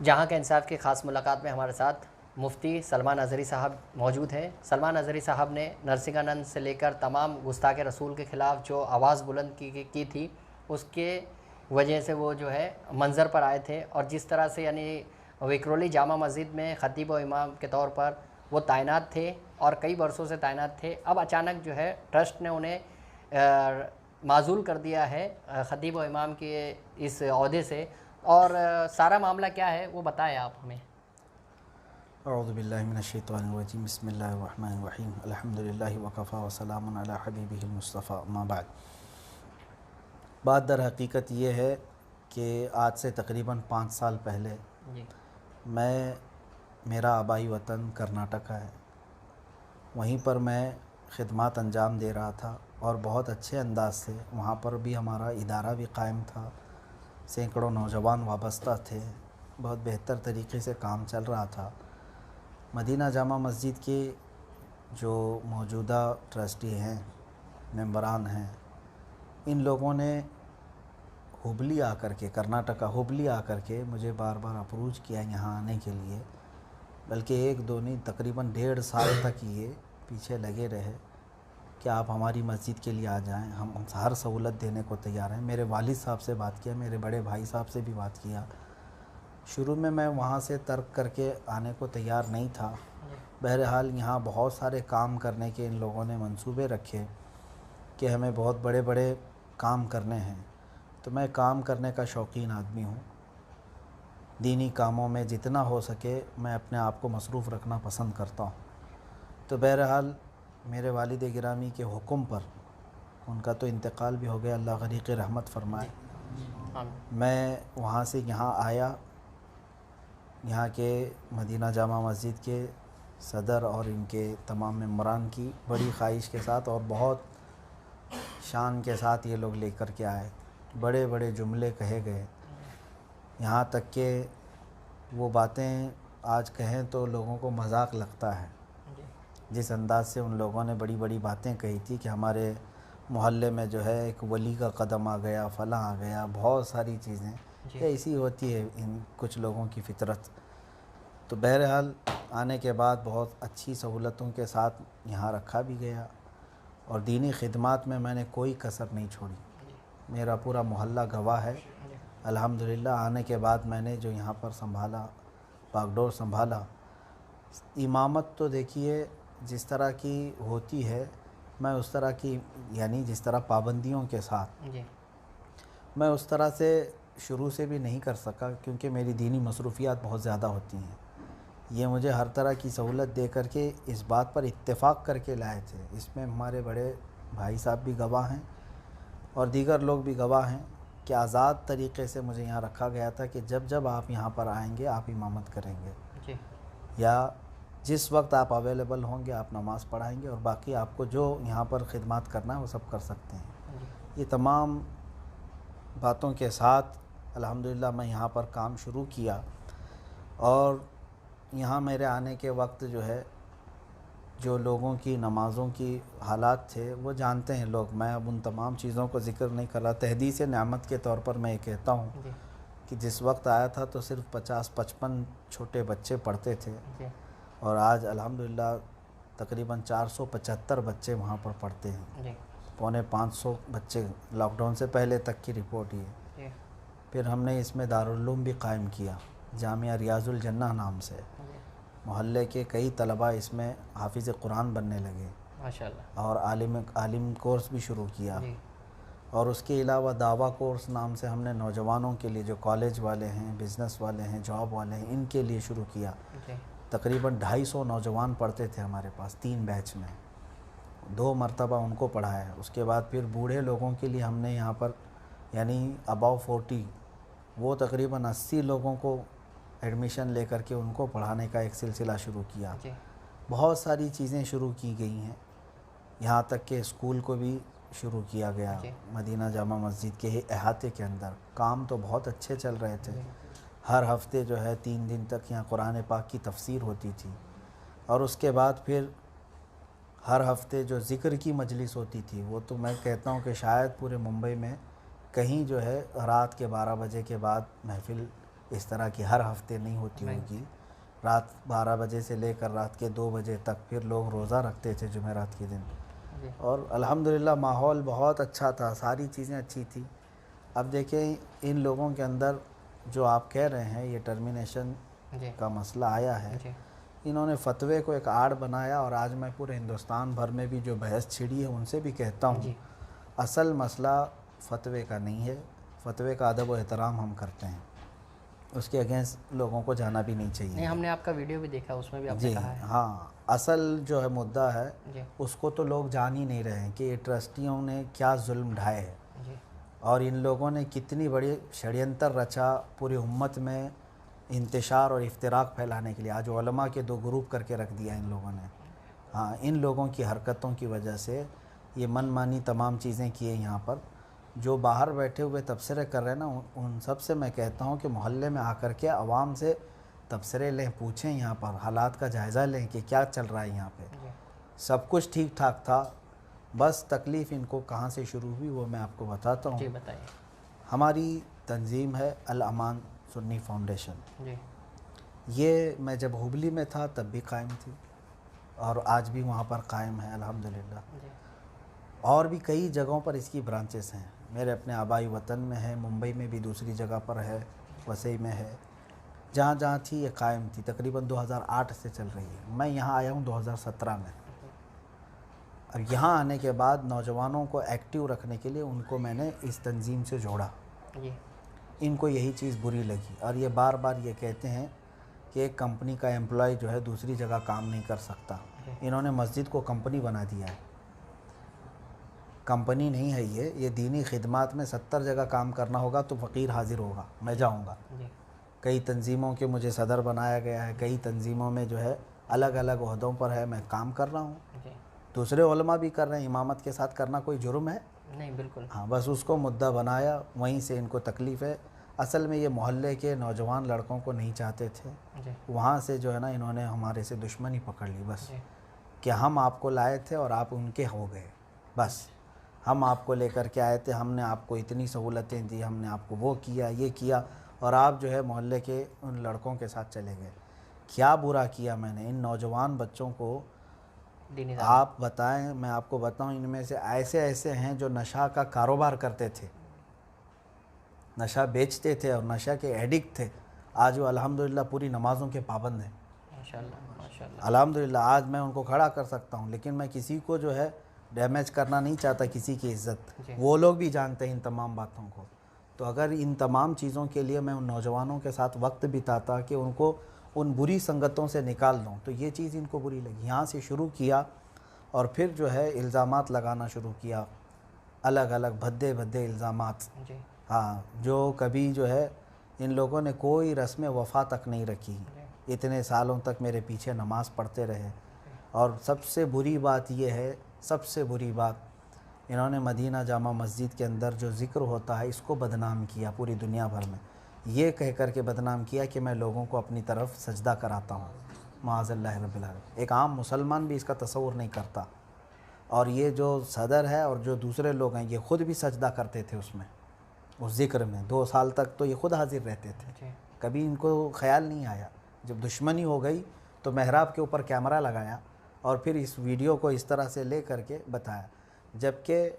جہاں کا انصاف کی خاص ملاقات میں ہمارے ساتھ مفتی سلمان اظہری صاحب موجود ہیں۔ سلمان اظہری صاحب نے نرسنگانند سے لے کر تمام گستاخ رسول کے خلاف جو آواز بلند کی تھی، اس کے وجہ سے وہ جو ہے منظر پر آئے تھے، اور جس طرح سے یعنی وکرولی جامع مسجد میں خطیب و امام کے طور پر وہ تعینات تھے اور کئی برسوں سے تعینات تھے، اب اچانک جو ہے ٹرسٹ نے انہیں معزول کر دیا ہے خطیب و امام کے اس عہدے سے، اور سارا معاملہ کیا ہے وہ بتائیں آپ ہمیں۔ اعوذ باللہ من الشیطان الرجیم، بسم اللہ الرحمن الرحیم، الحمدللہ وکفی وسلام علی حبیبہ المصطفیٰ، اما بعد۔ بات در حقیقت یہ ہے کہ آج سے تقریباً 5 سال پہلے جی میرا آبائی وطن کرناٹکا ہے، وہیں پر میں خدمات انجام دے رہا تھا، اور بہت اچھے انداز سے وہاں پر بھی ہمارا ادارہ بھی قائم تھا، سینکڑوں نوجوان وابستہ تھے، بہت بہتر طریقے سے کام چل رہا تھا۔ مدینہ جامع مسجد کے جو موجودہ ٹرسٹی ہیں، ممبران ہیں، ان لوگوں نے ہبلی آ کر کے کرناٹکا ہبلی آ کر کے مجھے بار بار اپروچ کیا یہاں آنے کے لیے، بلکہ 1 2 نہیں تقریباً 1.5 سال تک یہ پیچھے لگے رہے کہ آپ ہماری مسجد کے لیے آ جائیں، ہم ہر سہولت دینے کو تیار ہیں۔ میرے والد صاحب سے بات کیا، میرے بڑے بھائی صاحب سے بھی بات کیا۔ شروع میں وہاں سے ترک کر کے آنے کو تیار نہیں تھا، بہرحال یہاں بہت سارے کام کرنے کے ان لوگوں نے منصوبے رکھے کہ ہمیں بہت بڑے بڑے کام کرنے ہیں، تو میں کام کرنے کا شوقین آدمی ہوں، دینی کاموں میں جتنا ہو سکے میں اپنے آپ کو مصروف رکھنا پسند کرتا ہوں۔ تو بہرحال میرے والد گرامی کے حکم پر، ان کا تو انتقال بھی ہو گیا، اللہ غریق رحمت فرمائے، میں وہاں سے یہاں آیا۔ یہاں کے مدینہ جامع مسجد کے صدر اور ان کے تمام ممبران کی بڑی خواہش کے ساتھ اور بہت شان کے ساتھ یہ لوگ لے کر کے آئے، بڑے بڑے جملے کہے گئے، یہاں تک کہ وہ باتیں آج کہیں تو لوگوں کو مذاق لگتا ہے، جس انداز سے ان لوگوں نے بڑی بڑی باتیں کہی تھی کہ ہمارے محلے میں جو ہے ایک ولی کا قدم آ گیا، فلاں آ گیا، بہت ساری چیزیں، یہ ایسی ہوتی ہے ان کچھ لوگوں کی فطرت۔ تو بہرحال آنے کے بعد بہت اچھی سہولتوں کے ساتھ یہاں رکھا بھی گیا، اور دینی خدمات میں نے کوئی کسر نہیں چھوڑی، میرا پورا محلہ گواہ ہے۔ الحمدللہ آنے کے بعد میں نے جو یہاں پر سنبھالا، باغڈور سنبھالا، امامت تو دیکھیے جس طرح کی ہوتی ہے، میں اس طرح کی یعنی جس طرح پابندیوں کے ساتھ میں اس طرح سے شروع سے بھی نہیں کر سکا، کیونکہ میری دینی مصروفیات بہت زیادہ ہوتی ہیں۔ یہ مجھے ہر طرح کی سہولت دے کر کے اس بات پر اتفاق کر کے لائے تھے، اس میں ہمارے بڑے بھائی صاحب بھی گواہ ہیں اور دیگر لوگ بھی گواہ ہیں کہ آزاد طریقے سے مجھے یہاں رکھا گیا تھا کہ جب جب آپ یہاں پر آئیں گے آپ امامت کریں گے، یا جس وقت آپ اویلیبل ہوں گے آپ نماز پڑھائیں گے، اور باقی آپ کو جو یہاں پر خدمات کرنا ہے وہ سب کر سکتے ہیں۔ یہ تمام باتوں کے ساتھ الحمدللہ میں یہاں پر کام شروع کیا، اور یہاں میرے آنے کے وقت جو ہے جو لوگوں کی نمازوں کی حالات تھے وہ جانتے ہیں لوگ، میں اب ان تمام چیزوں کو ذکر نہیں کر رہا۔ تحدیث نعمت کے طور پر میں یہ کہتا ہوں کہ جس وقت آیا تھا تو صرف 50-55 چھوٹے بچے پڑھتے تھے، اور آج الحمدللہ تقریباً 475 بچے وہاں پر پڑھتے ہیں، 450 بچے لاک ڈاؤن سے پہلے تک کی رپورٹ یہ۔ پھر ہم نے اس میں دارالعلوم بھی قائم کیا، جامعہ ریاض الجنہ نام سے، محلے کے کئی طلباء اس میں حافظ قرآن بننے لگے، ماشاءاللہ، اور عالم کورس بھی شروع کیا، اور اس کے علاوہ دعویٰ کورس نام سے ہم نے نوجوانوں کے لیے جو کالج والے ہیں، بزنس والے ہیں، جاب والے ہیں، ان کے لیے شروع کیا۔ تقریباً 250 نوجوان پڑھتے تھے ہمارے پاس 3 بیچ میں، 2 مرتبہ ان کو پڑھایا۔ اس کے بعد پھر بوڑھے لوگوں کے لیے ہم نے یہاں پر یعنی اباؤ 40 وہ تقریباً 80 لوگوں کو ایڈمیشن لے کر کے ان کو پڑھانے کا ایک سلسلہ شروع کیا۔ بہت ساری چیزیں شروع کی گئی ہیں، یہاں تک کہ اسکول کو بھی شروع کیا گیا مدینہ جامع مسجد کے ہی احاطے کے اندر۔ کام تو بہت اچھے چل رہے تھے، ہر ہفتے جو ہے 3 دن تک یہاں قرآن پاک کی تفسیر ہوتی تھی، اور اس کے بعد پھر ہر ہفتے جو ذکر کی مجلس ہوتی تھی، وہ تو میں کہتا ہوں کہ شاید پورے ممبئی میں کہیں جو ہے رات کے 12 بجے کے بعد محفل اس طرح کی ہر ہفتے نہیں ہوتی ہوگی. رات 12 بجے سے لے کر رات کے 2 بجے تک پھر لوگ روزہ رکھتے تھے جمعرات کے دن. اور الحمدللہ ماحول بہت اچھا تھا, ساری چیزیں اچھی تھیں. اب دیکھیں ان لوگوں کے اندر جو آپ کہہ رہے ہیں یہ ٹرمینیشن کا مسئلہ آیا ہے, انہوں نے فتوے کو ایک آڑ بنایا, اور آج میں پورے ہندوستان بھر میں بھی جو بحث چھڑی ہے ان سے بھی کہتا ہوں اصل مسئلہ فتوے کا نہیں ہے. فتوے کا ادب و احترام ہم کرتے ہیں, اس کے اگینسٹ لوگوں کو جانا بھی نہیں چاہیے. نہیں, ہم نے آپ کا ویڈیو بھی دیکھا, اس میں بھی آپ نے جی کہا ہے. ہاں, اصل جو ہے مدعا ہے اس کو تو لوگ جان ہی نہیں رہے ہیں کہ یہ ٹرسٹیوں نے کیا ظلم ڈھائے ہیں, اور ان لوگوں نے کتنی بڑی شڑینتر رچا پوری امت میں انتشار اور افتراق پھیلانے کے لیے. آج علماء کے 2 گروپ کر کے رکھ دیا ان لوگوں نے. ہاں, ان لوگوں کی حرکتوں کی وجہ سے یہ من مانی تمام چیزیں کیے. یہاں پر جو باہر بیٹھے ہوئے تبصرے کر رہے ہیں نا, ان سب سے میں کہتا ہوں کہ محلے میں آ کر کے عوام سے تبصرے لیں, پوچھیں, یہاں پر حالات کا جائزہ لیں کہ کیا چل رہا ہے یہاں پہ. سب کچھ ٹھیک ٹھاک تھا, بس تکلیف ان کو کہاں سے شروع ہوئی وہ میں آپ کو بتاتا ہوں. جی بتائیے. ہماری تنظیم ہے الامان سنی فاؤنڈیشن. جی. یہ میں جب ہبلی میں تھا تب بھی قائم تھی, اور آج بھی وہاں پر قائم ہے الحمدللہ. اور بھی کئی جگہوں پر اس کی برانچز ہیں. میرے اپنے آبائی وطن میں ہے, ممبئی میں بھی دوسری جگہ پر ہے, وسئی میں ہے, جہاں جہاں تھی یہ قائم تھی. تقریباً 2008 سے چل رہی ہے. میں یہاں آیا ہوں 2017 میں. اور یہاں آنے کے بعد نوجوانوں کو ایکٹیو رکھنے کے لیے ان کو میں نے اس تنظیم سے جوڑا. ان کو یہی چیز بری لگی, اور یہ بار بار یہ کہتے ہیں کہ ایک کمپنی کا ایمپلائی جو ہے دوسری جگہ کام نہیں کر سکتا. انہوں نے مسجد کو کمپنی بنا دیا ہے. کمپنی نہیں ہے یہ دینی خدمات میں 70 جگہ کام کرنا ہوگا تو فقیر حاضر ہوگا, میں جاؤں گا. کئی تنظیموں کے مجھے صدر بنایا گیا ہے, کئی تنظیموں میں جو ہے الگ الگ عہدوں پر ہے, میں کام کر رہا ہوں. دوسرے علماء بھی کر رہے ہیں. امامت کے ساتھ کرنا کوئی جرم ہے؟ نہیں, بالکل. ہاں, بس اس کو مدعا بنایا, وہیں سے ان کو تکلیف ہے. اصل میں یہ محلے کے نوجوان لڑکوں کو نہیں چاہتے تھے, وہاں سے جو ہے نا انہوں نے ہمارے سے دشمنی پکڑ لی بس, کہ ہم آپ کو لائے تھے اور آپ ان کے ہو گئے. بس ہم آپ کو لے کر کے آئے تھے, ہم نے آپ کو اتنی سہولتیں دی, ہم نے آپ کو وہ کیا یہ کیا, اور آپ جو ہے محلے کے ان لڑکوں کے ساتھ چلے گئے. کیا برا کیا میں نے ان نوجوان بچوں کو؟ آپ بتائیں, میں آپ کو بتاؤں, ان میں سے ایسے ہیں جو نشہ کا کاروبار کرتے تھے, نشہ بیچتے تھے اور نشہ کے ایڈکٹ تھے. آج وہ الحمدللہ پوری نمازوں کے پابند ہیں. ماشاءاللہ. الحمدللہ آج میں ان کو کھڑا کر سکتا ہوں, لیکن میں کسی کو جو ہے ڈیمیج کرنا نہیں چاہتا, کسی کی عزت. وہ لوگ بھی جانتے ہیں ان تمام باتوں کو. تو اگر ان تمام چیزوں کے لیے میں ان نوجوانوں کے ساتھ وقت بتاتا کہ ان کو ان بری سنگتوں سے نکال دوں, تو یہ چیز ان کو بری لگی. یہاں سے شروع کیا, اور پھر جو ہے الزامات لگانا شروع کیا, الگ الگ بھدے الزامات. ہاں, جو کبھی جو ہے ان لوگوں نے کوئی رسم وفا تک نہیں رکھی. اتنے سالوں تک میرے پیچھے نماز پڑھتے رہے. اور سب سے بری بات یہ ہے, سب سے بری بات, انہوں نے مدینہ جامع مسجد کے اندر جو ذکر ہوتا ہے اس کو بدنام کیا پوری دنیا بھر میں. یہ کہہ کر کے بدنام کیا کہ میں لوگوں کو اپنی طرف سجدہ کراتا ہوں. معاذ اللہ رب العالمین. ایک عام مسلمان بھی اس کا تصور نہیں کرتا. اور یہ جو صدر ہے اور جو دوسرے لوگ ہیں یہ خود بھی سجدہ کرتے تھے اس میں, اس ذکر میں. 2 سال تک تو یہ خود حاضر رہتے تھے. کبھی ان کو خیال نہیں آیا. جب دشمنی ہو گئی تو محراب کے اوپر کیمرہ لگایا, اور پھر اس ویڈیو کو اس طرح سے لے کر کے بتایا. جبکہ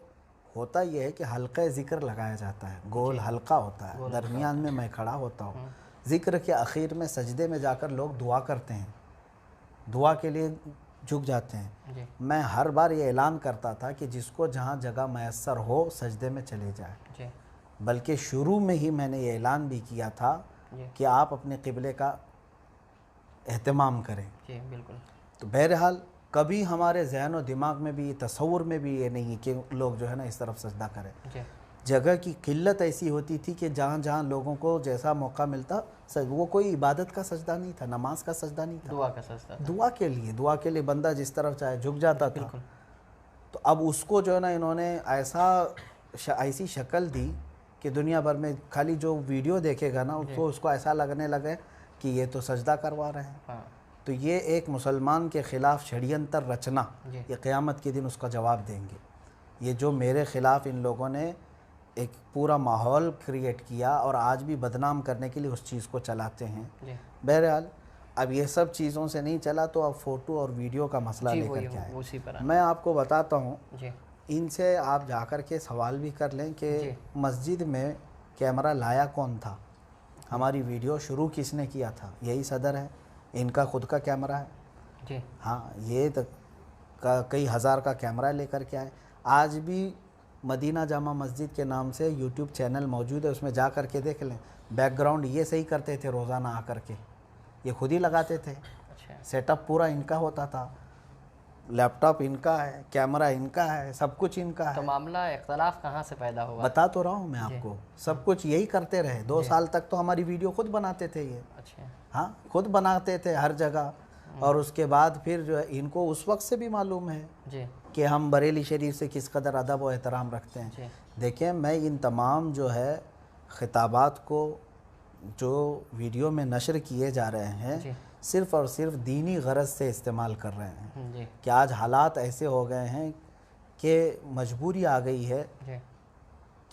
ہوتا یہ ہے کہ حلقہ ذکر لگایا جاتا ہے, گول حلقہ ہوتا ہے, درمیان میں میں کھڑا ہوتا ہوں. ذکر کے اخیر میں سجدے میں جا کر لوگ دعا کرتے ہیں, دعا کے لیے جھک جاتے ہیں. میں ہر بار یہ اعلان کرتا تھا کہ جس کو جہاں جگہ میسر ہو سجدے میں چلے جائے. بلکہ شروع میں ہی میں نے یہ اعلان بھی کیا تھا کہ آپ اپنے قبلے کا اہتمام کریں. بالکل. تو بہرحال کبھی ہمارے ذہن و دماغ میں بھی, تصور میں بھی یہ نہیں کہ لوگ جو ہے نا اس طرف سجدہ کریں. جگہ کی قلت ایسی ہوتی تھی کہ جہاں جہاں لوگوں کو جیسا موقع ملتا, وہ کوئی عبادت کا سجدہ نہیں تھا, نماز کا سجدہ نہیں تھا, دعا کا سجدہ. دعا کے لیے بندہ جس طرف چاہے جھک جاتا تھا. تو اب اس کو جو ہے نا انہوں نے ایسی شکل دی کہ دنیا بھر میں خالی جو ویڈیو دیکھے گا نا اس کو ایسا لگنے لگے کہ یہ تو سجدہ کروا رہے ہیں. تو یہ ایک مسلمان کے خلاف شڑینتر رچنا, یہ قیامت کے دن اس کا جواب دیں گے. یہ جو میرے خلاف ان لوگوں نے ایک پورا ماحول کریٹ کیا اور آج بھی بدنام کرنے کے لیے اس چیز کو چلاتے ہیں. جی بہرحال اب یہ سب چیزوں سے نہیں چلا تو اب فوٹو اور ویڈیو کا مسئلہ جی لے وہی کر کے آئے. اسی پر میں آپ کو بتاتا ہوں, جی ان سے آپ جا کر کے سوال بھی کر لیں کہ جی مسجد میں کیمرہ لایا کون تھا, ہماری ویڈیو شروع کس نے کیا تھا. یہی صدر ہے, ان کا خود کا کیمرہ ہے. جی ہاں یہ کئی ہزار کا کیمرہ لے کر کے آئے. آج بھی مدینہ جامع مسجد کے نام سے یوٹیوب چینل موجود ہے, اس میں جا کر کے دیکھ لیں. بیک گراؤنڈ یہ صحیح کرتے تھے روزانہ آ کر کے, یہ خود ہی لگاتے تھے. اچھا سیٹ اپ پورا ان کا ہوتا تھا, لیپ ٹاپ ان کا ہے, کیمرہ ان کا ہے, سب کچھ ان کا تو ہے. معاملہ اختلاف کہاں سے پیدا ہوا؟ بتا تو رہا ہوں میں آپ کو, سب کچھ یہی کرتے رہے. 2 سال تک تو ہماری ویڈیو خود بناتے تھے یہ. اچھا ہاں خود بناتے تھے ہر جگہ. اور اس کے بعد پھر جو ہے ان کو اس وقت سے بھی معلوم ہے جی کہ ہم بریلی شریف سے کس قدر ادب و احترام رکھتے ہیں. جی دیکھیں میں ان تمام جو ہے خطابات کو جو ویڈیو میں نشر کیے جا رہے ہیں جی صرف اور صرف دینی غرض سے استعمال کر رہے ہیں جی کہ آج حالات ایسے ہو گئے ہیں کہ مجبوری آ گئی ہے جی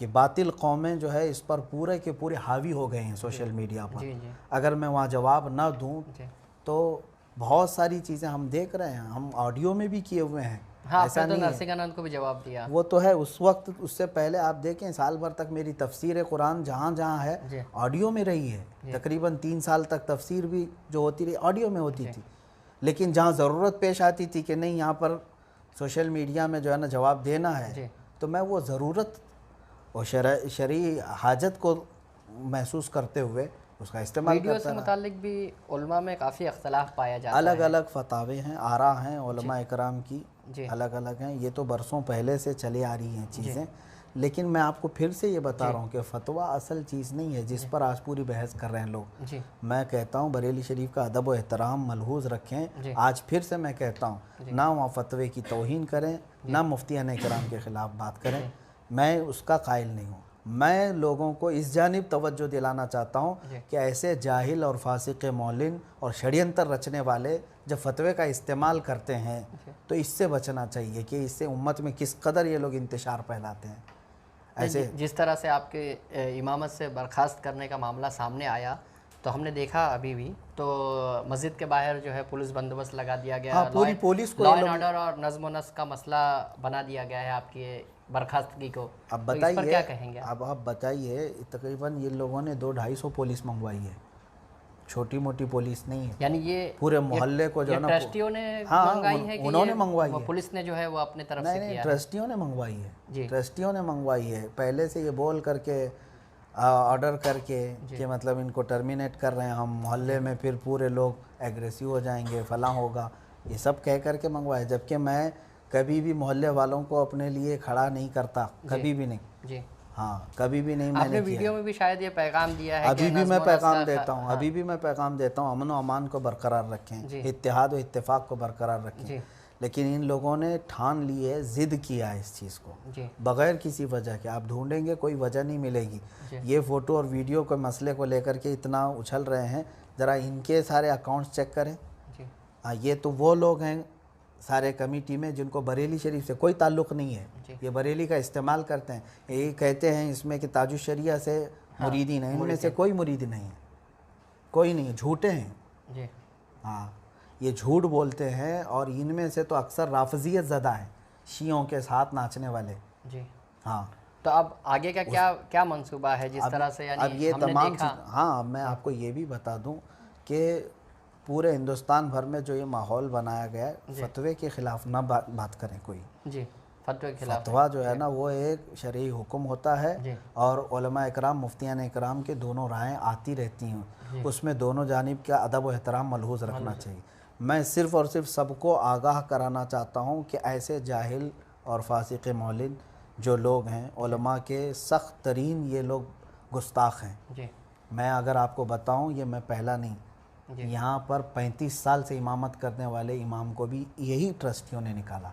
کہ باطل قومیں جو ہے اس پر پورے کے پورے حاوی ہو گئے ہیں سوشل میڈیا پر. جی جی اگر میں وہاں جواب نہ دوں جی تو بہت ساری چیزیں ہم دیکھ رہے ہیں, ہم آڈیو میں بھی کیے ہوئے ہیں. ہاں, آپ ایسا نے تو نہیں ہے, نرسنگانند کو بھی جواب دیا. وہ تو ہے اس وقت. اس سے پہلے آپ دیکھیں سال بھر تک میری تفسیر قرآن جہاں جہاں ہے جی آڈیو میں رہی ہے. تقریباً 3 سال تک تفسیر بھی جو ہوتی رہی آڈیو میں ہوتی تھی. لیکن جہاں ضرورت پیش آتی تھی کہ نہیں یہاں پر سوشل میڈیا میں جو ہے نا جواب دینا ہے, جی تو میں وہ ضرورت اور شرعی حاجت کو محسوس کرتے ہوئے اس کا استعمال ویڈیو کرتا سے رہا. متعلق بھی علماء میں کافی اختلاف پایا جاتا ہے. الگ الگ فتاوے ہیں, آراء ہیں علماء اکرام کی, جی الگ الگ ہیں. یہ تو برسوں پہلے سے چلی آ رہی ہیں جی چیزیں. لیکن میں آپ کو پھر سے یہ بتا رہا ہوں کہ فتویٰ اصل چیز نہیں ہے جس پر آج پوری بحث کر رہے ہیں لوگ. جی میں کہتا ہوں بریلی شریف کا ادب و احترام ملحوظ رکھیں. جی آج پھر سے میں کہتا ہوں نہ وہاں فتوے کی توہین کریں, نہ مفتیان کرام کے خلاف بات کریں. میں اس کا قائل نہیں ہوں. میں لوگوں کو اس جانب توجہ دلانا چاہتا ہوں کہ ایسے جاہل اور فاسق مولن اور شڑینتر رچنے والے جب فتوے کا استعمال کرتے ہیں تو اس سے بچنا چاہیے کہ اس سے امت میں کس قدر یہ لوگ انتشار پھیلاتے ہیں. ایسے جس طرح سے آپ کے امامت سے برخاست کرنے کا معاملہ سامنے آیا تو ہم نے دیکھا ابھی بھی تو مسجد کے باہر جو ہے پولیس بندوبست لگا دیا گیا. پوری پولیس کو لا اینڈ آرڈر اور نظم و نسق کا مسئلہ بنا دیا گیا ہے آپ کی برخاستگی کو. اب تو اس پر کیا کہیں گے؟ اب آپ بتائیے, تقریباً یہ لوگوں نے 200-250 پولیس منگوائی ہے, چھوٹی موٹی پولیس نہیں ہے. یعنی یہ پورے محلے کو جو ہے نا ٹرسٹیوں نے منگوائی ہے کہ انہوں نے منگوائی ہے, پولیس نے جو ہے وہ اپنے طرف سے کیا ہے؟ ٹرسٹیوں نے منگوائی ہے. جی ٹرسٹیوں نے منگوائی ہے. پہلے سے یہ بول کر کے آرڈر کر کے کہ مطلب ان کو ٹرمینیٹ کر رہے ہیں ہم, محلے میں پھر پورے لوگ ایگریسو ہو جائیں گے, فلاں ہوگا, یہ سب کہہ کر کے منگوائے. جبکہ میں کبھی بھی محلے والوں کو اپنے لیے کھڑا نہیں کرتا, کبھی بھی نہیں. جی ہاں کبھی بھی نہیں. آپ میں نے نے ویڈیو میں بھی شاید یہ پیغام دیا ہے ابھی بھی میں پیغام دیتا ہوں, ابھی بھی میں پیغام دیتا ہوں امن و امان کو برقرار رکھیں, اتحاد و اتفاق کو برقرار رکھیں. لیکن ان لوگوں نے ٹھان لی ہے, ضد کیا ہے اس چیز کو بغیر کسی وجہ کے. آپ ڈھونڈیں گے کوئی وجہ نہیں ملے گی. یہ فوٹو اور ویڈیو کے مسئلے کو لے کر کے اتنا اچھل رہے ہیں, ذرا ان کے سارے اکاؤنٹس چیک کریں. یہ تو وہ لوگ ہیں سارے کمیٹی میں جن کو بریلی شریف سے کوئی تعلق نہیں ہے, یہ بریلی کا استعمال کرتے ہیں. یہ کہتے ہیں اس میں کہ تاج الشریعہ سے مریدین ہیں, ان میں سے کوئی مرید نہیں ہے, کوئی نہیں, جھوٹے ہیں. جی ہاں یہ جھوٹ بولتے ہیں, اور ان میں سے تو اکثر رافضیت زدہ ہیں, شیعوں کے ساتھ ناچنے والے. جی ہاں تو اب آگے کا کیا منصوبہ ہے جس طرح سے اب یعنی یہ ہم نے تمام دیکھا؟ ہاں میں آپ کو یہ بھی بتا دوں کہ پورے ہندوستان بھر میں جو یہ ماحول بنایا گیا ہے, فتوے کے خلاف نہ بات کریں کوئی. جی فتوے کے خلاف فتویٰ جو ہے نا وہ ایک شرعی حکم ہوتا ہے, اور علماء اکرام مفتیان اکرام کے دونوں رائیں آتی رہتی ہیں, اس میں دونوں جانب کا ادب و احترام ملحوظ رکھنا چاہیے. میں صرف اور صرف سب کو آگاہ کرانا چاہتا ہوں کہ ایسے جاہل اور فاسق مولن جو لوگ ہیں, علماء کے سخت ترین یہ لوگ گستاخ ہیں. جی میں اگر آپ کو بتاؤں یہ میں پہلا نہیں, یہاں پر 35 سال سے امامت کرنے والے امام کو بھی یہی ٹرسٹیوں نے نکالا.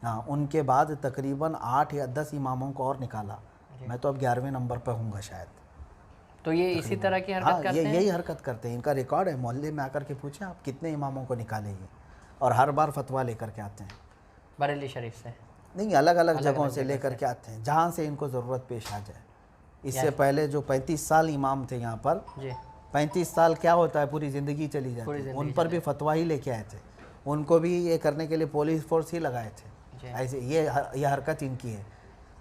ہاں ان کے بعد تقریباً 8 یا 10 اماموں کو اور نکالا. میں تو اب 11ویں نمبر پہ ہوں گا شاید. تو یہ اسی طرح کی حرکت کرتے ہیں؟ یہی حرکت کرتے ہیں. ان کا ریکارڈ ہے, محلے میں آ کر کے پوچھیں آپ کتنے اماموں کو نکالے یہ, اور ہر بار فتویٰ لے کر کے آتے ہیں بریلی شریف سے. نہیں الگ الگ جگہوں سے لے کر کے آتے ہیں جہاں سے ان کو ضرورت پیش آ جائے. اس سے پہلے جو 35 سال امام تھے یہاں پر, 35 سال کیا ہوتا ہے, پوری زندگی چلی جاتی ہے. ان پر بھی فتویٰ ہی لے کے آئے تھے, ان کو بھی یہ کرنے کے لیے پولیس فورس ہی لگائے تھے. ایسے یہ حرکت ان کی ہے.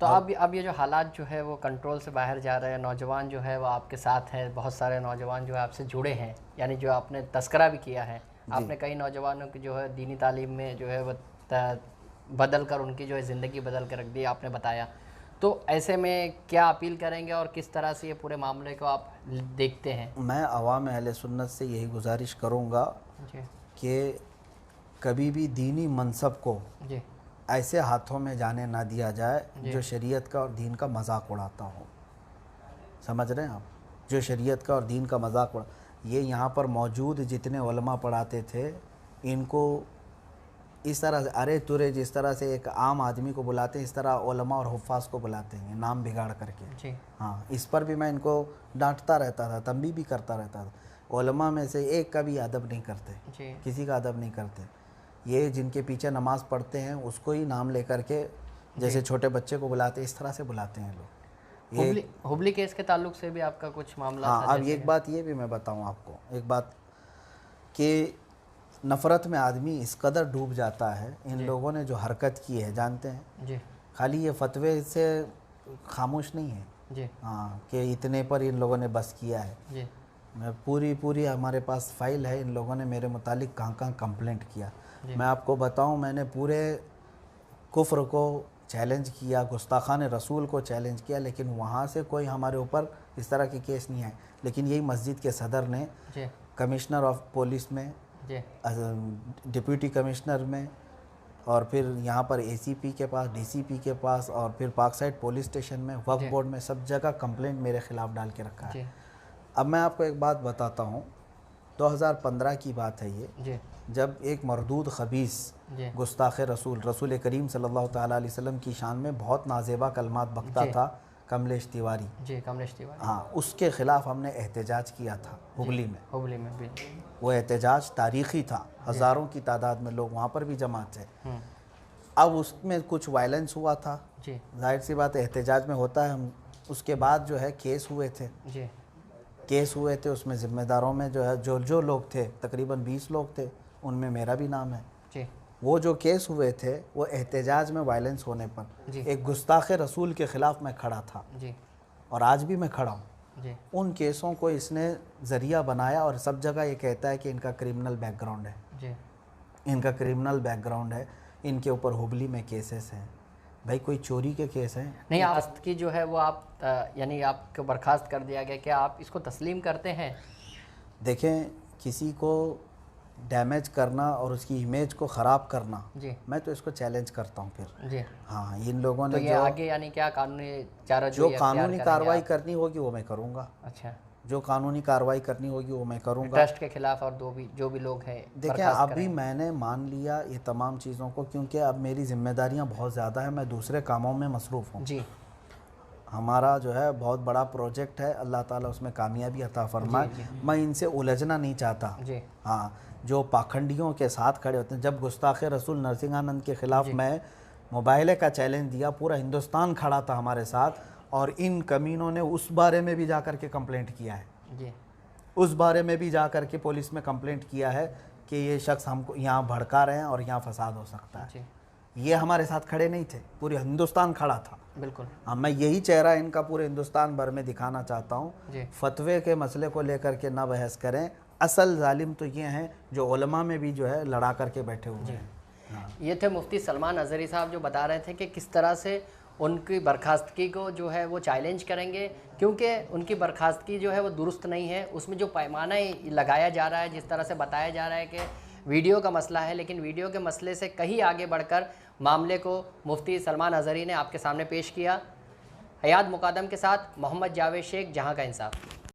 تو اب یہ جو حالات جو ہے وہ کنٹرول سے باہر جا رہے ہیں, نوجوان جو ہے وہ آپ کے ساتھ ہیں, بہت سارے نوجوان جو ہے آپ سے جڑے ہیں, یعنی جو آپ نے تذکرہ بھی کیا ہے, آپ نے کئی نوجوانوں کی جو ہے دینی تعلیم میں جو ہے وہ بدل کر ان کی جو ہے زندگی بدل کر رکھ دی, آپ نے بتایا. تو ایسے میں کیا اپیل کریں گے اور کس طرح سے یہ پورے معاملے کو آپ دیکھتے ہیں؟ میں عوام اہل سنت سے یہی گزارش کروں گا کہ کبھی بھی دینی منصب کو ایسے ہاتھوں میں جانے نہ دیا جائے جو شریعت کا اور دین کا مذاق اڑاتا ہو. سمجھ رہے ہیں آپ, جو شریعت کا اور دین کا مذاق یہ یہاں پر موجود جتنے علماء پڑھاتے تھے ان کو اس طرح سے ارے ترے جس طرح سے ایک عام آدمی کو بلاتے ہیں اس طرح علماء اور حفاظ کو بلاتے ہیں نام بگاڑ کر کے. ہاں, اس پر بھی میں ان کو ڈانٹتا رہتا تھا, تنبیہ بھی کرتا رہتا تھا. علماء میں سے ایک کا بھی ادب نہیں کرتے, کسی کا ادب نہیں کرتے. یہ جن کے پیچھے نماز پڑھتے ہیں اس کو ہی نام لے کر کے جیسے چھوٹے بچے کو بلاتے اس طرح سے بلاتے ہیں لوگ. ہبلی کیس کے تعلق سے بھی آپ کا کچھ معاملہ ہاں, اب ایک بات یہ بھی میں بتاؤں آپ کو, ایک بات کہ نفرت میں آدمی اس قدر ڈوب جاتا ہے. ان لوگوں نے جو حرکت کی ہے جانتے ہیں, خالی یہ فتوے سے خاموش نہیں ہے. ہاں, کہ اتنے پر ان لوگوں نے بس کیا ہے. میں پوری ہمارے پاس فائل ہے, ان لوگوں نے میرے متعلق کہاں کہاں کمپلینٹ کیا. میں آپ کو بتاؤں, میں نے پورے کفر کو چیلنج کیا, گستاخان رسول کو چیلنج کیا, لیکن وہاں سے کوئی ہمارے اوپر اس طرح کے کیس نہیں آئے. لیکن یہی مسجد کے صدر نے کمشنر آف پولیس میں, ڈپٹی کمشنر میں, اور پھر یہاں پر اے سی پی کے پاس, ڈی سی پی کے پاس, اور پھر پارک سائڈ پولیس اسٹیشن میں, وقف بورڈ میں, سب جگہ کمپلینٹ میرے خلاف ڈال کے رکھا ہے. اب میں آپ کو ایک بات بتاتا ہوں, 2015 کی بات ہے یہ, جب ایک مردود خبیث گستاخ رسول کریم صلی اللہ تعالیٰ علیہ وسلم کی شان میں بہت نازیبا کلمات بکتا تھا, کملیش تیواری. ہاں, اس کے خلاف ہم نے احتجاج کیا تھا ہبلی میں. وہ احتجاج تاریخی تھا, ہزاروں کی تعداد میں لوگ وہاں پر بھی جمع تھے. اب اس میں کچھ وائلنس ہوا تھا, ظاہر سی بات احتجاج میں ہوتا ہے. اس کے بعد جو ہے کیس ہوئے تھے, اس میں ذمہ داروں میں جو ہے جو لوگ تھے, تقریباً 20 لوگ تھے, ان میں میرا بھی نام ہے. وہ جو کیس ہوئے تھے وہ احتجاج میں وائلنس ہونے پر ایک گستاخ رسول کے خلاف میں کھڑا تھا, اور آج بھی میں کھڑا ہوں. ان کیسوں کو اس نے ذریعہ بنایا, اور سب جگہ یہ کہتا ہے کہ ان کا کرمنل بیک گراؤنڈ ہے, ان کا کرمنل بیک گراؤنڈ ہے, ان کے اوپر ہبلی میں کیسز ہیں. بھائی کوئی چوری کے کیس ہیں نہیں, برخاست کی جو ہے وہ آپ یعنی آپ کو برخاست کر دیا گیا, کیا آپ اس کو تسلیم کرتے ہیں؟ دیکھیں, کسی کو ڈیمیج کرنا اور اس کی امیج کو خراب کرنا, میں تو اس کو چیلنج کرتا ہوں پھر. ہاں, ان لوگوں نے جو آگے یعنی کیا قانونی چارہ جو قانونی کارروائی کرنی ہوگی وہ میں کروں گا. اچھا, جو قانونی کارروائی کرنی ہوگی وہ میں کروں گا ٹرسٹ کے خلاف, اور جو بھی لوگ ہیں. دیکھیں, ابھی میں نے مان لیا یہ تمام چیزوں کو, کیونکہ اب میری ذمہ داریاں بہت زیادہ ہیں, میں دوسرے کاموں میں مصروف ہوں. ہمارا جو ہے بہت بڑا پروجیکٹ ہے, اللہ تعالیٰ اس میں کامیابی عطا فرمائے. میں ان سے الجھنا نہیں چاہتا. ہاں, جو پاکھنڈیوں کے ساتھ کھڑے ہوتے ہیں, جب گستاخ رسول نرسنگھانند کے خلاف میں موبائلے کا چیلنج دیا, پورا ہندوستان کھڑا تھا ہمارے ساتھ, اور ان کمینوں نے اس بارے میں بھی جا کر کے کمپلینٹ کیا ہے. اس بارے میں بھی جا کر کے پولیس میں کمپلینٹ کیا ہے کہ یہ شخص ہم کو یہاں بھڑکا رہے ہیں اور یہاں فساد ہو سکتا ہے. یہ ہمارے ساتھ کھڑے نہیں تھے, پورے ہندوستان کھڑا تھا. بالکل. ہاں, میں یہی چہرہ ان کا پورے ہندوستان بھر میں دکھانا چاہتا ہوں. فتوے کے مسئلے کو لے کر کے نہ بحث کریں, اصل ظالم تو یہ ہیں جو علماء میں بھی جو ہے لڑا کر کے بیٹھے ہوئے ہیں. یہ تھے مفتی سلمان اظہری صاحب, جو بتا رہے تھے کہ کس طرح سے ان کی برخاستگی کو جو ہے وہ چیلنج کریں گے, کیونکہ ان کی برخاستگی جو ہے وہ درست نہیں ہے. اس میں جو پیمانہ لگایا جا رہا ہے, جس طرح سے بتایا جا رہا ہے کہ ویڈیو کا مسئلہ ہے, لیکن ویڈیو کے مسئلے سے کہیں آگے بڑھ کر معاملے کو مفتی سلمان اظہری نے آپ کے سامنے پیش کیا. حیات مقدم کے ساتھ محمد جاوید شیخ, جہاں کا انصاف.